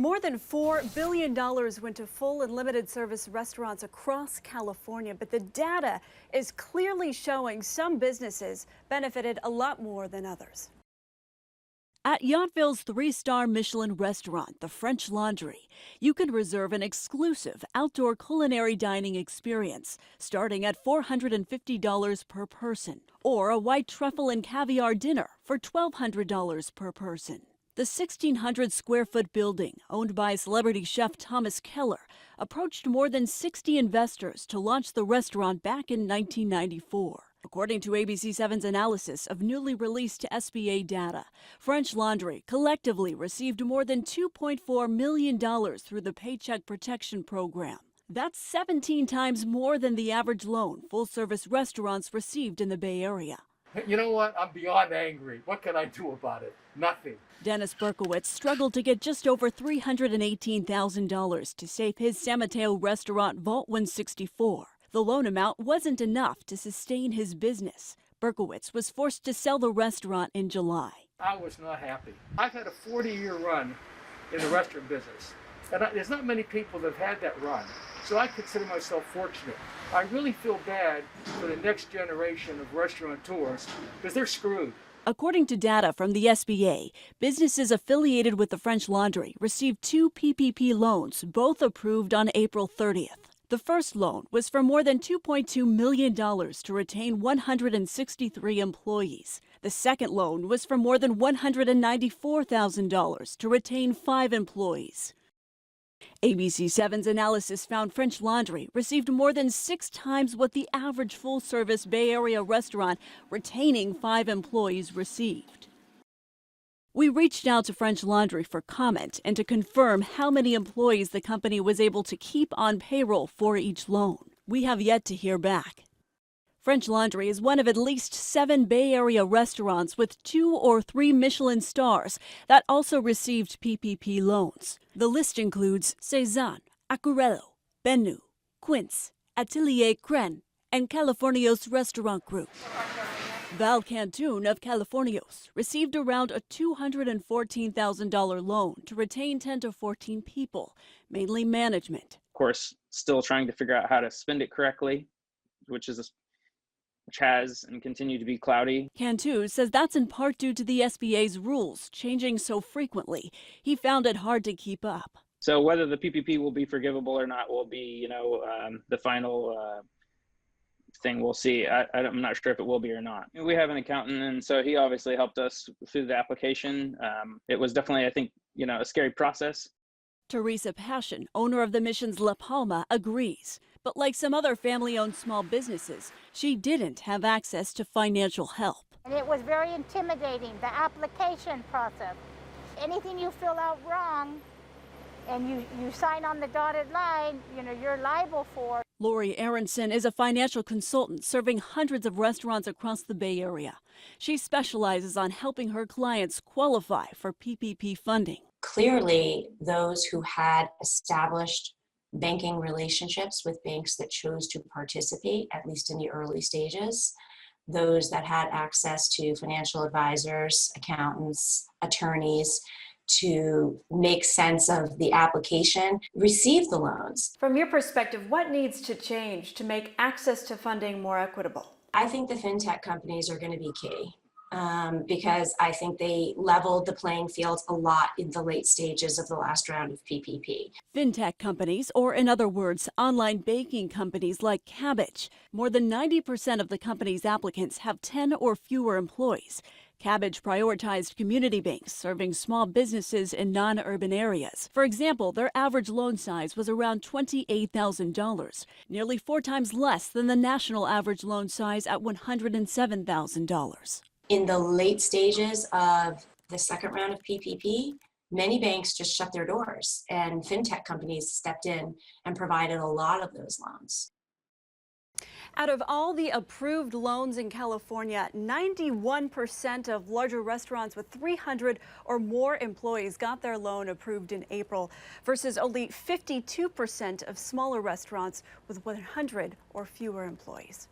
More than $4 billion went to full and limited service restaurants across California, but the data is clearly showing some businesses benefited a lot more than others. At Yountville's three-star Michelin restaurant, the French Laundry, you can reserve an exclusive outdoor culinary dining experience starting at $450 per person, or a white truffle and caviar dinner for $1,200 per person. The 1,600-square-foot building, owned by celebrity chef Thomas Keller, approached more than 60 investors to launch the restaurant back in 1994. According to ABC7's analysis of newly released SBA data, French Laundry collectively received more than $2.4 million through the Paycheck Protection Program. That's 17 times more than the average loan full-service restaurants received in the Bay Area. You know what? I'm beyond angry. What can I do about it? Nothing. Dennis Berkowitz struggled to get just over $318,000 to save his San Mateo restaurant Vault 164. The loan amount wasn't enough to sustain his business. Berkowitz was forced to sell the restaurant in July. I was not happy. I've had a 40-year run in the restaurant business, and there's not many people that have had that run. So I consider myself fortunate. I really feel bad for the next generation of restaurateurs because they're screwed. According to data from the SBA, businesses affiliated with the French Laundry received 2 PPP loans, both approved on April 30th. The first loan was for more than $2.2 million to retain 163 employees. The second loan was for more than $194,000 to retain 5 employees. ABC7's analysis found French Laundry received more than 6 times what the average full-service Bay Area restaurant retaining 5 employees received. We reached out to French Laundry for comment and to confirm how many employees the company was able to keep on payroll for each loan. We have yet to hear back. French Laundry is one of at least 7 Bay Area restaurants with 2 or 3 Michelin stars that also received PPP loans. The list includes Cezanne, Acurello, Benu, Quince, Atelier Cren, and Californios Restaurant Group. Val Cantun of Californios received around a $214,000 loan to retain 10 to 14 people, mainly management. Of course, still trying to figure out how to spend it correctly, which has and continue to be cloudy. Cantu says that's in part due to the SBA's rules changing so frequently. He found it hard to keep up. So whether the PPP will be forgivable or not will be, the final thing we'll see. I'm not sure if it will be or not. We have an accountant, and so he obviously helped us through the application. It was definitely, I think, a scary process. Teresa Passion, owner of the Mission's La Palma, agrees. But like some other family-owned small businesses, she didn't have access to financial help. And it was very intimidating, the application process. Anything you fill out wrong and you sign on the dotted line, you're liable for. Lori Aronson is a financial consultant serving hundreds of restaurants across the Bay Area. She specializes on helping her clients qualify for PPP funding. Clearly, those who had established banking relationships with banks that chose to participate, at least in the early stages, those that had access to financial advisors, accountants, attorneys, to make sense of the application, receive the loans. From your perspective, what needs to change to make access to funding more equitable? I think the fintech companies are going to be key. Because I think they leveled the playing field a lot in the late stages of the last round of PPP. Fintech companies, or in other words, online banking companies like Kabbage. More than 90% of the company's applicants have 10 or fewer employees. Kabbage prioritized community banks serving small businesses in non-urban areas. For example, their average loan size was around $28,000, nearly 4 times less than the national average loan size at $107,000. In the late stages of the second round of PPP, many banks just shut their doors, and fintech companies stepped in and provided a lot of those loans. Out of all the approved loans in California, 91% of larger restaurants with 300 or more employees got their loan approved in April, versus only 52% of smaller restaurants with 100 or fewer employees.